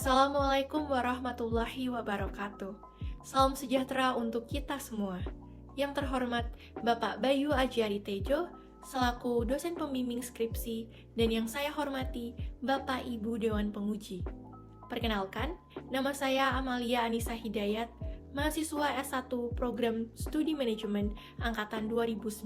Assalamualaikum warahmatullahi wabarakatuh. Salam sejahtera untuk kita semua. Yang terhormat Bapak Bayu Ajiari Tejo, selaku dosen pembimbing skripsi, dan yang saya hormati Bapak Ibu Dewan Penguji. Perkenalkan, nama saya Amalia Anissa Hidayat, mahasiswa S1 Program Studi Manajemen Angkatan 2019.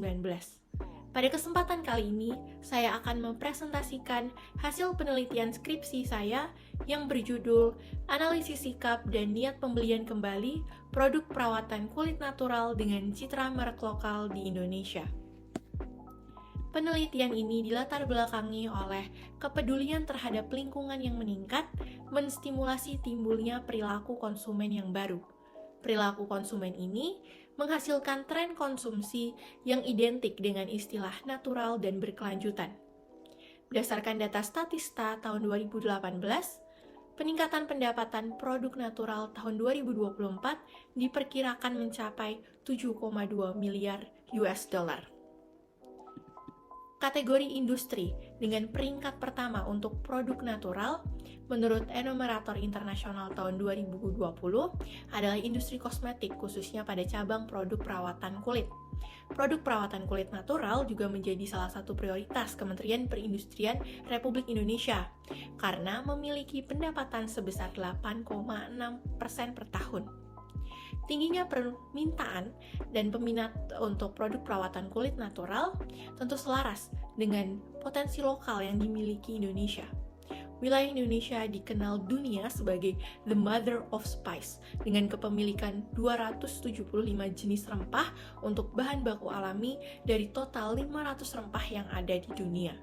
Pada kesempatan kali ini, saya akan mempresentasikan hasil penelitian skripsi saya yang berjudul Analisis Sikap dan Niat Pembelian Kembali Produk Perawatan Kulit Natural dengan Citra Merek Lokal di Indonesia. Penelitian ini dilatar belakangi oleh kepedulian terhadap lingkungan yang meningkat, menstimulasi timbulnya perilaku konsumen yang baru. Perilaku konsumen ini menghasilkan tren konsumsi yang identik dengan istilah natural dan berkelanjutan. Berdasarkan data Statista tahun 2018, peningkatan pendapatan produk natural tahun 2024 diperkirakan mencapai 7,2 miliar US dollar. Kategori industri dengan peringkat pertama untuk produk natural menurut Enumerator Internasional tahun 2020 adalah industri kosmetik, khususnya pada cabang produk perawatan kulit. Produk perawatan kulit natural juga menjadi salah satu prioritas Kementerian Perindustrian Republik Indonesia karena memiliki pendapatan sebesar 8,6% per tahun. Tingginya permintaan dan peminat untuk produk perawatan kulit natural tentu selaras dengan potensi lokal yang dimiliki Indonesia. Wilayah Indonesia dikenal dunia sebagai the mother of spice dengan kepemilikan 275 jenis rempah untuk bahan baku alami dari total 500 rempah yang ada di dunia.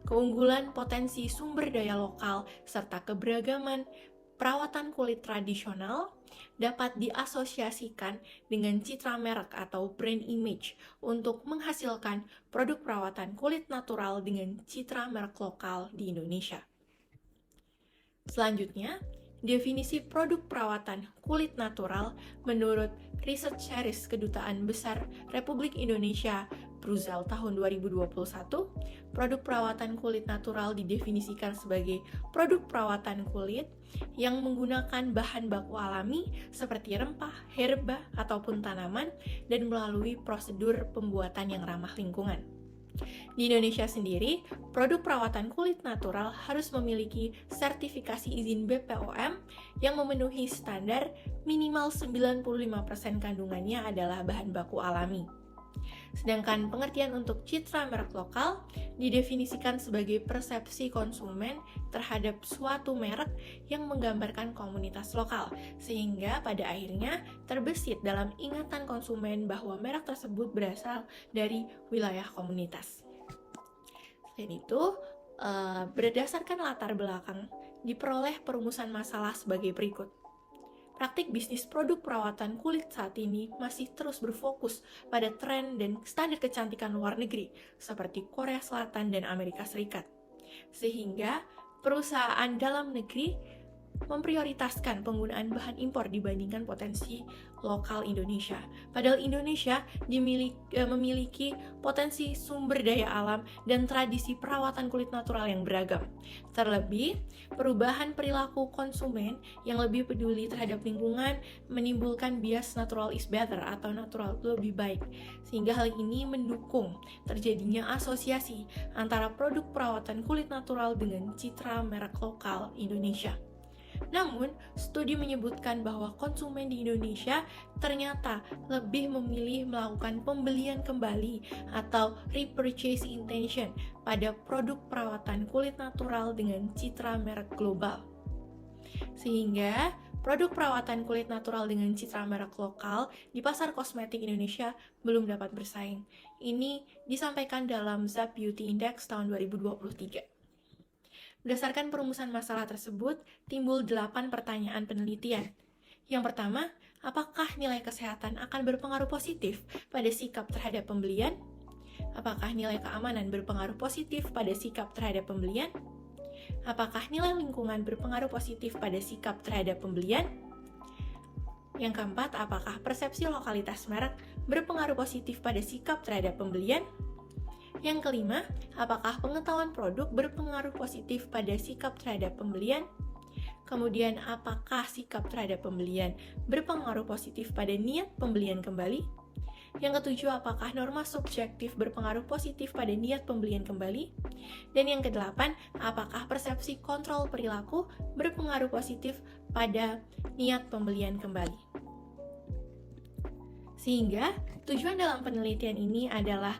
Keunggulan potensi sumber daya lokal serta keberagaman perawatan kulit tradisional dapat diasosiasikan dengan citra merek atau brand image untuk menghasilkan produk perawatan kulit natural dengan citra merek lokal di Indonesia. Selanjutnya, definisi produk perawatan kulit natural menurut Research Series Kedutaan Besar Republik Indonesia Brussels tahun 2021, produk perawatan kulit natural didefinisikan sebagai produk perawatan kulit yang menggunakan bahan baku alami seperti rempah, herba, ataupun tanaman dan melalui prosedur pembuatan yang ramah lingkungan. Di Indonesia sendiri, produk perawatan kulit natural harus memiliki sertifikasi izin BPOM yang memenuhi standar minimal 95% kandungannya adalah bahan baku alami. Sedangkan pengertian untuk citra merek lokal didefinisikan sebagai persepsi konsumen terhadap suatu merek yang menggambarkan komunitas lokal, sehingga pada akhirnya terbesit dalam ingatan konsumen bahwa merek tersebut berasal dari wilayah komunitas. Selain itu, berdasarkan latar belakang, diperoleh perumusan masalah sebagai berikut. Praktik bisnis produk perawatan kulit saat ini masih terus berfokus pada tren dan standar kecantikan luar negeri seperti Korea Selatan dan Amerika Serikat. Sehingga perusahaan dalam negeri memprioritaskan penggunaan bahan impor dibandingkan potensi lokal Indonesia. Padahal Indonesia memiliki potensi sumber daya alam dan tradisi perawatan kulit natural yang beragam. Terlebih, perubahan perilaku konsumen yang lebih peduli terhadap lingkungan menimbulkan bias natural is better atau natural itu lebih baik. Sehingga hal ini mendukung terjadinya asosiasi antara produk perawatan kulit natural dengan citra merek lokal Indonesia. Namun, studi menyebutkan bahwa konsumen di Indonesia ternyata lebih memilih melakukan pembelian kembali atau repurchase intention pada produk perawatan kulit natural dengan citra merek global. Sehingga, produk perawatan kulit natural dengan citra merek lokal di pasar kosmetik Indonesia belum dapat bersaing. Ini disampaikan dalam ZAP Beauty Index tahun 2023. Berdasarkan perumusan masalah tersebut, timbul 8 pertanyaan penelitian. Yang pertama, apakah nilai kesehatan akan berpengaruh positif pada sikap terhadap pembelian? Apakah nilai keamanan berpengaruh positif pada sikap terhadap pembelian? Apakah nilai lingkungan berpengaruh positif pada sikap terhadap pembelian? Yang keempat, apakah persepsi lokalitas merek berpengaruh positif pada sikap terhadap pembelian? Yang kelima, apakah pengetahuan produk berpengaruh positif pada sikap terhadap pembelian? Kemudian, apakah sikap terhadap pembelian berpengaruh positif pada niat pembelian kembali? Yang ketujuh, apakah norma subjektif berpengaruh positif pada niat pembelian kembali? Dan yang kedelapan, apakah persepsi kontrol perilaku berpengaruh positif pada niat pembelian kembali? Sehingga, tujuan dalam penelitian ini adalah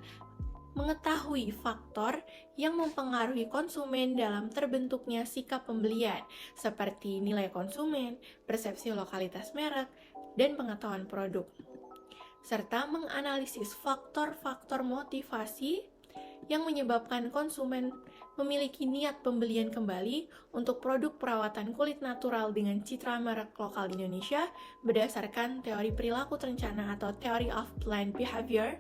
mengetahui faktor yang mempengaruhi konsumen dalam terbentuknya sikap pembelian, seperti nilai konsumen, persepsi lokalitas merek, dan pengetahuan produk, serta menganalisis faktor-faktor motivasi yang menyebabkan konsumen memiliki niat pembelian kembali untuk produk perawatan kulit natural dengan citra merek lokal di Indonesia berdasarkan teori perilaku terencana atau Theory of Planned Behavior,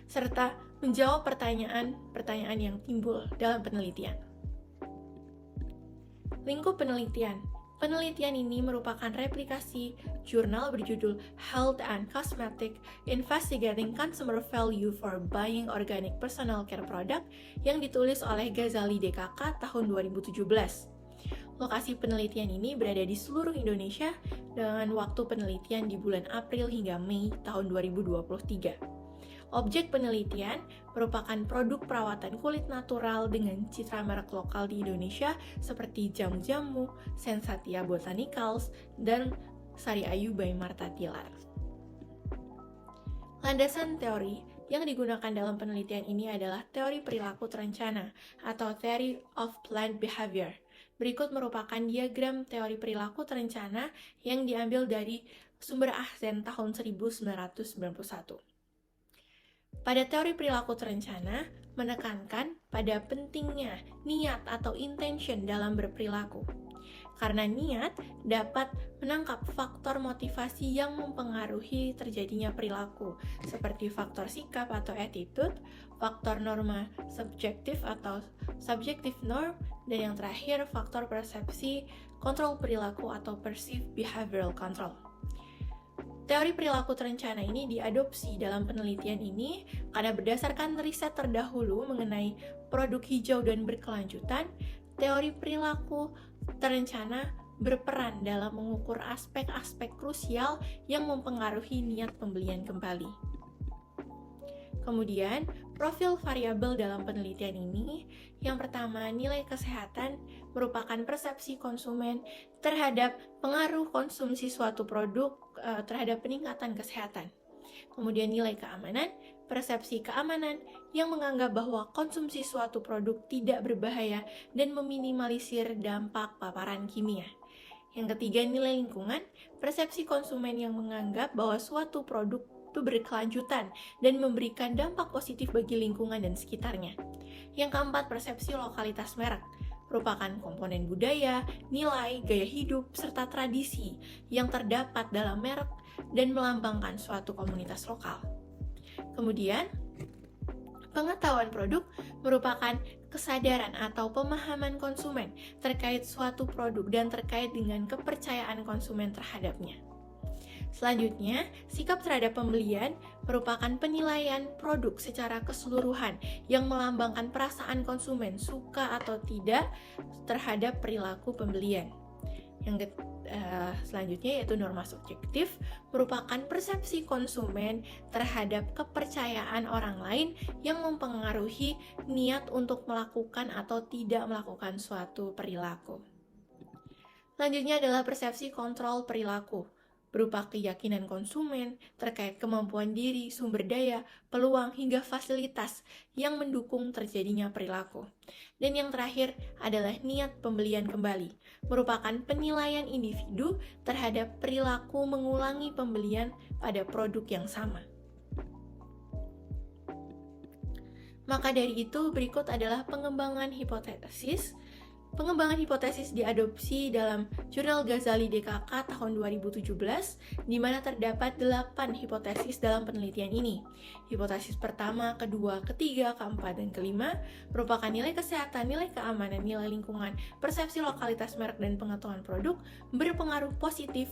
serta menjawab pertanyaan-pertanyaan yang timbul dalam penelitian. Lingkup penelitian. Penelitian ini merupakan replikasi jurnal berjudul Health and Cosmetic Investigating Consumer Value for Buying Organic Personal Care Product yang ditulis oleh Ghazali DKK tahun 2017. Lokasi penelitian ini berada di seluruh Indonesia dengan waktu penelitian di bulan April hingga Mei tahun 2023. Objek penelitian merupakan produk perawatan kulit natural dengan citra merek lokal di Indonesia seperti jamu-jamu, Sensatia Botanicals, dan Sari Ayu by Martha Tilar. Landasan teori yang digunakan dalam penelitian ini adalah teori perilaku terencana atau Theory of Planned Behavior. Berikut merupakan diagram teori perilaku terencana yang diambil dari sumber Ahzen tahun 1991. Pada teori perilaku terencana, menekankan pada pentingnya niat atau intention dalam berperilaku. Karena niat dapat menangkap faktor motivasi yang mempengaruhi terjadinya perilaku, seperti faktor sikap atau attitude, faktor norma subjektif atau subjective norm, dan yang terakhir faktor persepsi kontrol perilaku atau perceived behavioral control. Teori perilaku terencana ini diadopsi dalam penelitian ini karena berdasarkan riset terdahulu mengenai produk hijau dan berkelanjutan, teori perilaku terencana berperan dalam mengukur aspek-aspek krusial yang mempengaruhi niat pembelian kembali. Kemudian, profil variabel dalam penelitian ini, yang pertama, nilai kesehatan merupakan persepsi konsumen terhadap pengaruh konsumsi suatu produk terhadap peningkatan kesehatan. Kemudian nilai keamanan, persepsi keamanan yang menganggap bahwa konsumsi suatu produk tidak berbahaya dan meminimalisir dampak paparan kimia. Yang ketiga, nilai lingkungan, persepsi konsumen yang menganggap bahwa suatu produk itu berkelanjutan dan memberikan dampak positif bagi lingkungan dan sekitarnya. Yang keempat, persepsi lokalitas merek merupakan komponen budaya, nilai, gaya hidup, serta tradisi yang terdapat dalam merek dan melambangkan suatu komunitas lokal. Kemudian, pengetahuan produk merupakan kesadaran atau pemahaman konsumen terkait suatu produk dan terkait dengan kepercayaan konsumen terhadapnya. Selanjutnya, sikap terhadap pembelian merupakan penilaian produk secara keseluruhan yang melambangkan perasaan konsumen suka atau tidak terhadap perilaku pembelian. Yang selanjutnya yaitu norma subjektif merupakan persepsi konsumen terhadap kepercayaan orang lain yang mempengaruhi niat untuk melakukan atau tidak melakukan suatu perilaku. Selanjutnya adalah persepsi kontrol perilaku, berupa keyakinan konsumen terkait kemampuan diri, sumber daya, peluang, hingga fasilitas yang mendukung terjadinya perilaku. Dan yang terakhir adalah niat pembelian kembali, merupakan penilaian individu terhadap perilaku mengulangi pembelian pada produk yang sama. Maka dari itu, berikut adalah pengembangan hipotesis. Pengembangan hipotesis diadopsi dalam jurnal Ghazali DKK tahun 2017, di mana terdapat 8 hipotesis dalam penelitian ini. Hipotesis pertama, kedua, ketiga, keempat, dan kelima merupakan nilai kesehatan, nilai keamanan, nilai lingkungan, persepsi lokalitas merek, dan pengetahuan produk berpengaruh positif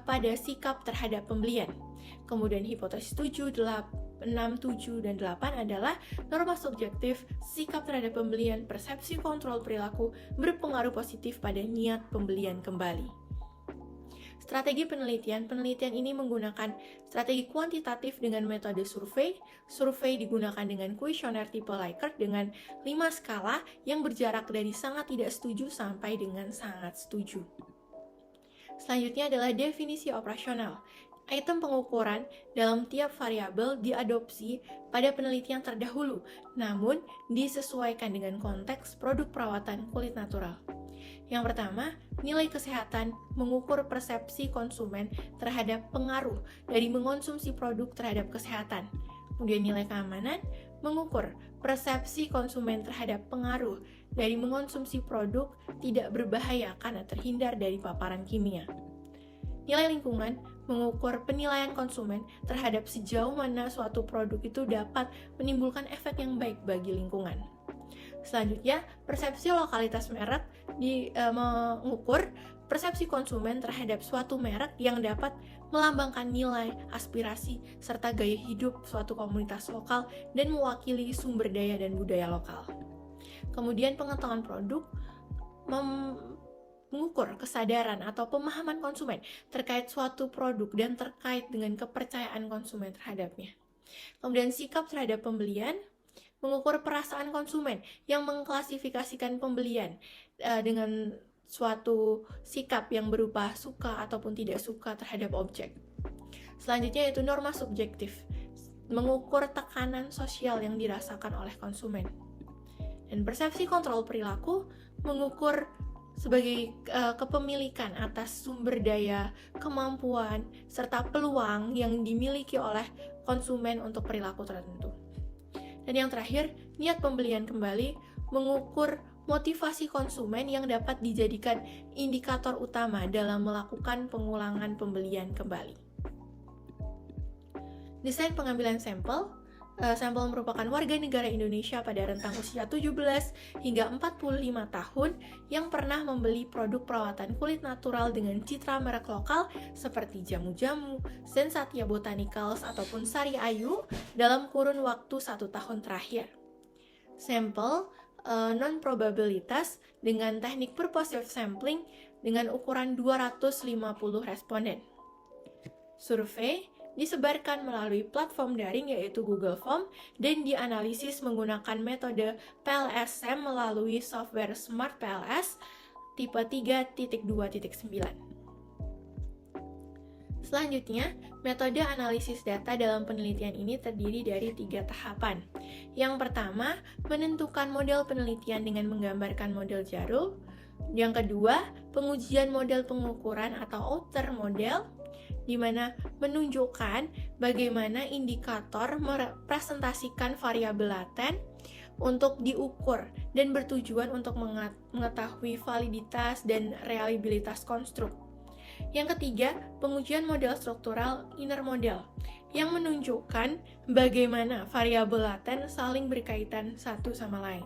pada sikap terhadap pembelian. Kemudian hipotesis 7, 6, 7, dan 8 adalah norma subjektif, sikap terhadap pembelian, persepsi kontrol perilaku, berpengaruh positif pada niat pembelian kembali. Strategi penelitian ini menggunakan strategi kuantitatif dengan metode survei. Survei digunakan dengan kuesioner tipe Likert dengan 5 skala yang berjarak dari sangat tidak setuju sampai dengan sangat setuju. Selanjutnya adalah definisi operasional. Item pengukuran dalam tiap variabel diadopsi pada penelitian terdahulu, namun disesuaikan dengan konteks produk perawatan kulit natural. Yang pertama, nilai kesehatan mengukur persepsi konsumen terhadap pengaruh dari mengonsumsi produk terhadap kesehatan. Kemudian nilai keamanan mengukur persepsi konsumen terhadap pengaruh dari mengonsumsi produk tidak berbahaya karena terhindar dari paparan kimia. Nilai lingkungan mengukur penilaian konsumen terhadap sejauh mana suatu produk itu dapat menimbulkan efek yang baik bagi lingkungan. Selanjutnya, persepsi lokalitas merek mengukur persepsi konsumen terhadap suatu merek yang dapat melambangkan nilai, aspirasi, serta gaya hidup suatu komunitas lokal dan mewakili sumber daya dan budaya lokal. Kemudian pengetahuan produk mengukur kesadaran atau pemahaman konsumen terkait suatu produk dan terkait dengan kepercayaan konsumen terhadapnya. Kemudian sikap terhadap pembelian mengukur perasaan konsumen yang mengklasifikasikan pembelian dengan suatu sikap yang berupa suka ataupun tidak suka terhadap objek. Selanjutnya yaitu norma subjektif, mengukur tekanan sosial yang dirasakan oleh konsumen. Dan persepsi kontrol perilaku mengukur sebagai kepemilikan atas sumber daya, kemampuan, serta peluang yang dimiliki oleh konsumen untuk perilaku tertentu. Dan yang terakhir, niat pembelian kembali mengukur motivasi konsumen yang dapat dijadikan indikator utama dalam melakukan pengulangan pembelian kembali. Desain pengambilan sampel. Sampel merupakan warga negara Indonesia pada rentang usia 17 hingga 45 tahun yang pernah membeli produk perawatan kulit natural dengan citra merek lokal seperti jamu-jamu, Sensatia Botanicals, ataupun Sari Ayu dalam kurun waktu 1 tahun terakhir. Sampel non-probabilitas dengan teknik purposive sampling dengan ukuran 250 responden. Survei disebarkan melalui platform daring yaitu Google Form dan dianalisis menggunakan metode PLS-SAM melalui software Smart PLS tipe 3.2.9. Selanjutnya, metode analisis data dalam penelitian ini terdiri dari 3 tahapan. Yang pertama, menentukan model penelitian dengan menggambarkan model jarum. Yang kedua, pengujian model pengukuran atau outer model, di mana menunjukkan bagaimana indikator merepresentasikan variabel laten untuk diukur dan bertujuan untuk mengetahui validitas dan reliabilitas konstruk. Yang ketiga, pengujian model struktural inner model yang menunjukkan bagaimana variabel laten saling berkaitan satu sama lain.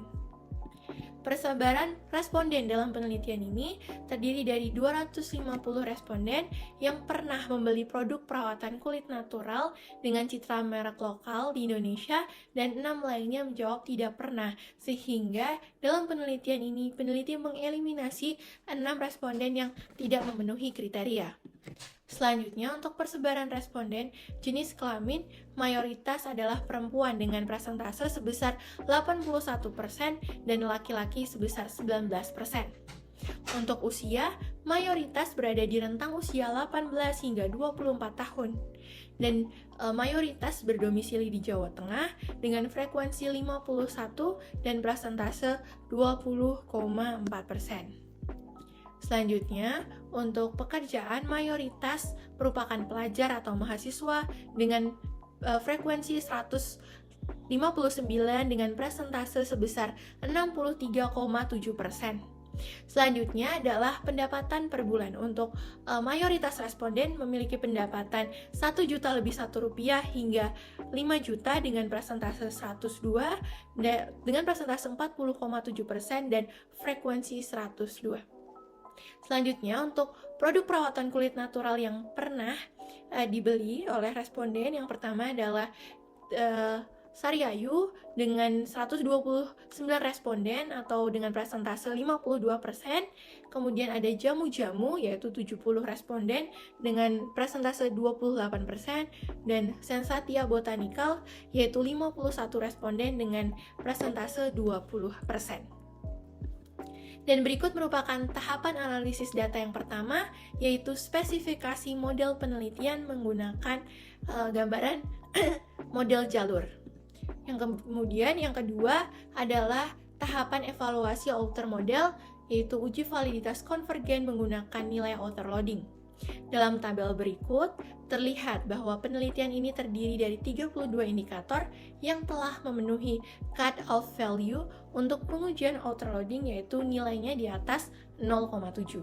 Persebaran responden dalam penelitian ini terdiri dari 250 responden yang pernah membeli produk perawatan kulit natural dengan citra merek lokal di Indonesia dan 6 lainnya menjawab tidak pernah, sehingga dalam penelitian ini peneliti mengeliminasi 6 responden yang tidak memenuhi kriteria. Selanjutnya, untuk persebaran responden, jenis kelamin mayoritas adalah perempuan dengan persentase sebesar 81% dan laki-laki sebesar 19%. Untuk usia, mayoritas berada di rentang usia 18 hingga 24 tahun. Dan mayoritas berdomisili di Jawa Tengah dengan frekuensi 51 dan persentase 20,4%. Selanjutnya, untuk pekerjaan mayoritas merupakan pelajar atau mahasiswa dengan frekuensi 159 dengan persentase sebesar 63,7%. Selanjutnya adalah pendapatan per bulan. Untuk mayoritas responden memiliki pendapatan 1 juta lebih Rp1 hingga 5 juta dengan persentase 102 dengan persentase 40,7% dan frekuensi 102. Selanjutnya, untuk produk perawatan kulit natural yang pernah dibeli oleh responden, yang pertama adalah Sariayu dengan 129 responden atau dengan presentase 52%. Kemudian ada Jamu-Jamu yaitu 70 responden dengan presentase 28%, dan Sensatia Botanical yaitu 51 responden dengan presentase 20%. Dan berikut merupakan tahapan analisis data yang pertama, yaitu spesifikasi model penelitian menggunakan gambaran model jalur. Yang kedua adalah tahapan evaluasi outer model, yaitu uji validitas konvergen menggunakan nilai outer loading. Dalam tabel berikut, terlihat bahwa penelitian ini terdiri dari 32 indikator yang telah memenuhi cut-off value untuk pengujian outer loading, yaitu nilainya di atas 0,7.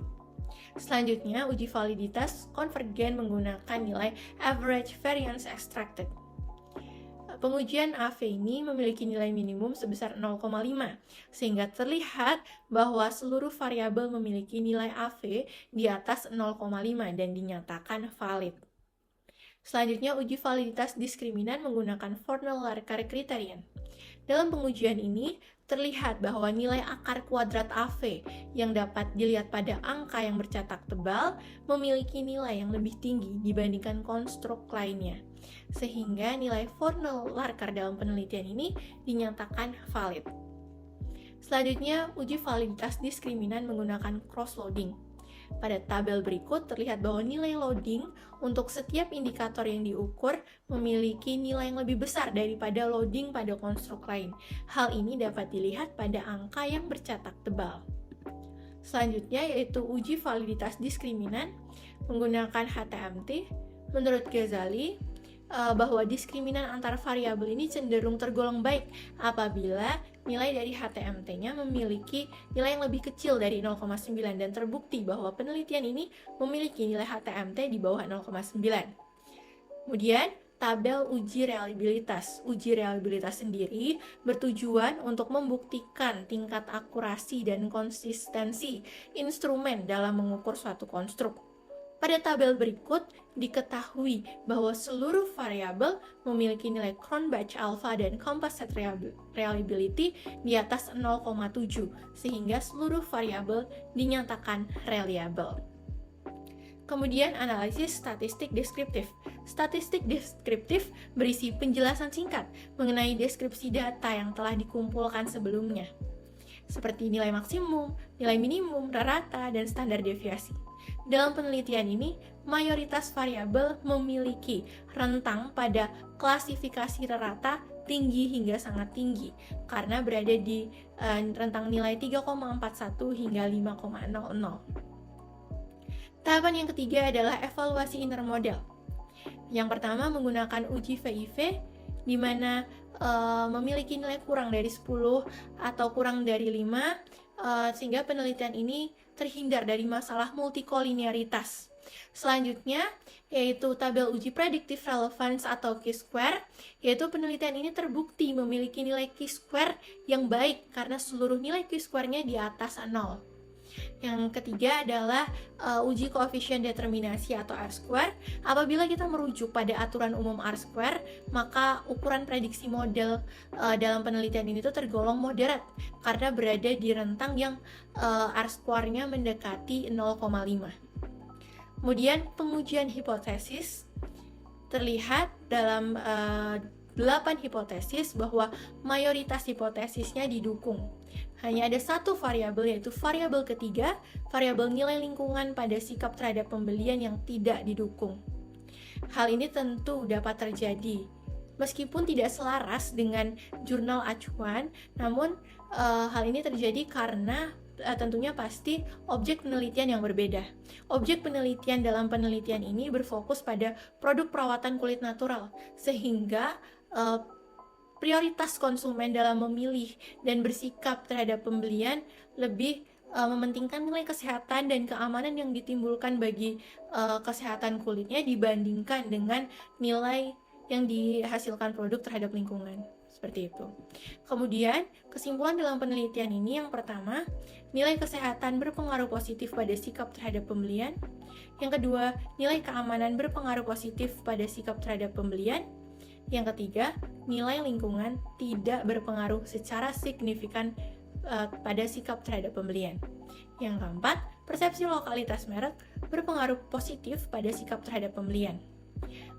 Selanjutnya, uji validitas konvergen menggunakan nilai average variance extracted. Pengujian AV ini memiliki nilai minimum sebesar 0,5, sehingga terlihat bahwa seluruh variabel memiliki nilai AV di atas 0,5 dan dinyatakan valid. Selanjutnya, uji validitas diskriminan menggunakan Fornell-Larkar criterion. Dalam pengujian ini, terlihat bahwa nilai akar kuadrat AV yang dapat dilihat pada angka yang bercetak tebal memiliki nilai yang lebih tinggi dibandingkan konstruk lainnya, sehingga nilai Fornell-Larkar dalam penelitian ini dinyatakan valid. Selanjutnya, uji validitas diskriminan menggunakan cross-loading. Pada tabel berikut terlihat bahwa nilai loading untuk setiap indikator yang diukur memiliki nilai yang lebih besar daripada loading pada konstruk lain. Hal ini dapat dilihat pada angka yang bercetak tebal. Selanjutnya yaitu uji validitas diskriminan menggunakan HTMT. Menurut Ghazali, bahwa diskriminan antar variabel ini cenderung tergolong baik apabila nilai dari HTMT-nya memiliki nilai yang lebih kecil dari 0,9, dan terbukti bahwa penelitian ini memiliki nilai HTMT di bawah 0,9. Kemudian, tabel uji reliabilitas. Uji reliabilitas sendiri bertujuan untuk membuktikan tingkat akurasi dan konsistensi instrumen dalam mengukur suatu konstruk. Pada tabel berikut, diketahui bahwa seluruh variabel memiliki nilai Cronbach alpha dan composite reliability di atas 0,7, sehingga seluruh variabel dinyatakan reliable. Kemudian, analisis statistik deskriptif. Statistik deskriptif berisi penjelasan singkat mengenai deskripsi data yang telah dikumpulkan sebelumnya, seperti nilai maksimum, nilai minimum, rata, dan standar deviasi. Dalam penelitian ini, mayoritas variabel memiliki rentang pada klasifikasi rata tinggi hingga sangat tinggi, karena berada di rentang nilai 3,41 hingga 5,00. Tahapan yang ketiga adalah evaluasi inner model. Yang pertama menggunakan uji VIV, di mana memiliki nilai kurang dari 10 atau kurang dari 5, sehingga penelitian ini terhindar dari masalah multikolinearitas. Selanjutnya, yaitu tabel uji predictive relevance atau Chi-square, yaitu penelitian ini terbukti memiliki nilai Chi-square yang baik karena seluruh nilai Chi-square-nya di atas 0. Yang ketiga adalah uji koefisien determinasi atau R-square. Apabila kita merujuk pada aturan umum R-square, maka ukuran prediksi model dalam penelitian ini tuh tergolong moderat karena berada di rentang yang R-square-nya mendekati 0,5. Kemudian pengujian hipotesis terlihat dalam 8 hipotesis bahwa mayoritas hipotesisnya didukung. Hanya ada satu variabel, yaitu variabel ketiga, variabel nilai lingkungan pada sikap terhadap pembelian yang tidak didukung. Hal ini tentu dapat terjadi meskipun tidak selaras dengan jurnal acuan, namun hal ini terjadi karena tentunya pasti objek penelitian yang berbeda. Objek penelitian dalam penelitian ini berfokus pada produk perawatan kulit natural, sehingga prioritas konsumen dalam memilih dan bersikap terhadap pembelian lebih mementingkan nilai kesehatan dan keamanan yang ditimbulkan bagi kesehatan kulitnya dibandingkan dengan nilai yang dihasilkan produk terhadap lingkungan. Seperti itu. Kemudian, kesimpulan dalam penelitian ini yang pertama, nilai kesehatan berpengaruh positif pada sikap terhadap pembelian. Yang kedua, nilai keamanan berpengaruh positif pada sikap terhadap pembelian. Yang ketiga, nilai lingkungan tidak berpengaruh secara signifikan pada sikap terhadap pembelian. Yang keempat, persepsi lokalitas merek berpengaruh positif pada sikap terhadap pembelian.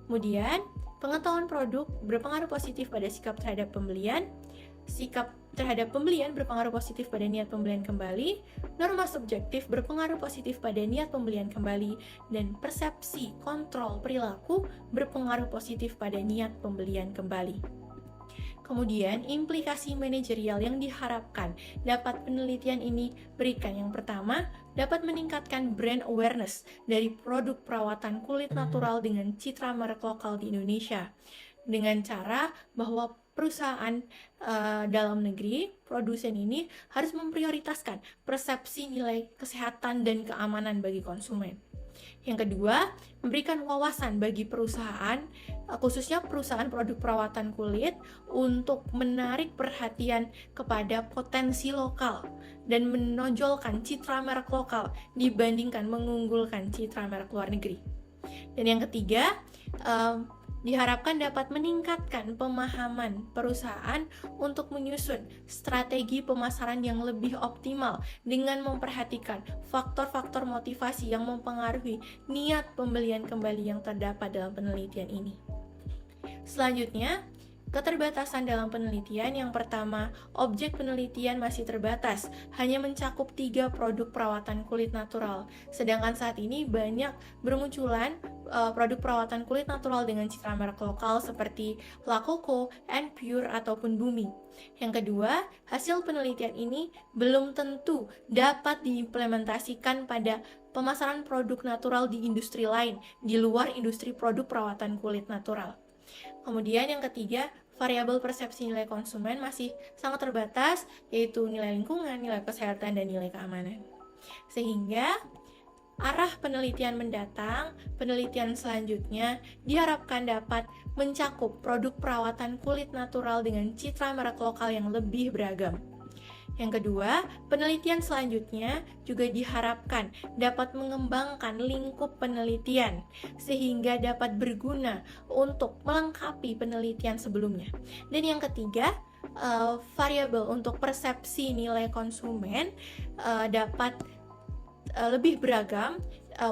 Kemudian, pengetahuan produk berpengaruh positif pada sikap terhadap pembelian, sikap terhadap pembelian berpengaruh positif pada niat pembelian kembali, norma subjektif berpengaruh positif pada niat pembelian kembali, dan persepsi kontrol perilaku berpengaruh positif pada niat pembelian kembali. Kemudian, implikasi manajerial yang diharapkan dapat penelitian ini berikan. Yang pertama, dapat meningkatkan brand awareness dari produk perawatan kulit natural dengan citra merek lokal di Indonesia. Dengan cara bahwa perusahaan dalam negeri, produsen ini harus memprioritaskan persepsi nilai kesehatan dan keamanan bagi konsumen. Yang kedua, memberikan wawasan bagi perusahaan, khususnya perusahaan produk perawatan kulit, untuk menarik perhatian kepada potensi lokal dan menonjolkan citra merek lokal dibandingkan mengunggulkan citra merek luar negeri. Dan yang ketiga, diharapkan dapat meningkatkan pemahaman perusahaan untuk menyusun strategi pemasaran yang lebih optimal dengan memperhatikan faktor-faktor motivasi yang mempengaruhi niat pembelian kembali yang terdapat dalam penelitian ini. Selanjutnya, keterbatasan dalam penelitian. Yang pertama, objek penelitian masih terbatas, hanya mencakup 3 produk perawatan kulit natural. Sedangkan saat ini banyak bermunculan produk perawatan kulit natural dengan citra merek lokal seperti La Coco, Pure, ataupun Bumi. Yang kedua, hasil penelitian ini belum tentu dapat diimplementasikan pada pemasaran produk natural di industri lain, di luar industri produk perawatan kulit natural. Kemudian yang ketiga, variabel persepsi nilai konsumen masih sangat terbatas, yaitu nilai lingkungan, nilai kesehatan, dan nilai keamanan. Sehingga arah penelitian mendatang, penelitian selanjutnya diharapkan dapat mencakup produk perawatan kulit natural dengan citra merek lokal yang lebih beragam. Yang kedua, penelitian selanjutnya juga diharapkan dapat mengembangkan lingkup penelitian sehingga dapat berguna untuk melengkapi penelitian sebelumnya. Dan yang ketiga, variabel untuk persepsi nilai konsumen dapat lebih beragam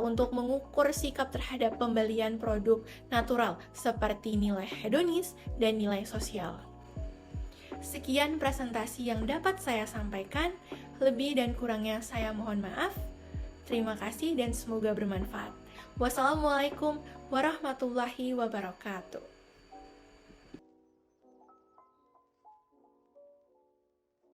untuk mengukur sikap terhadap pembelian produk natural seperti nilai hedonis dan nilai sosial. Sekian presentasi yang dapat saya sampaikan. Lebih dan kurangnya saya mohon maaf. Terima kasih dan semoga bermanfaat. Wassalamualaikum warahmatullahi wabarakatuh.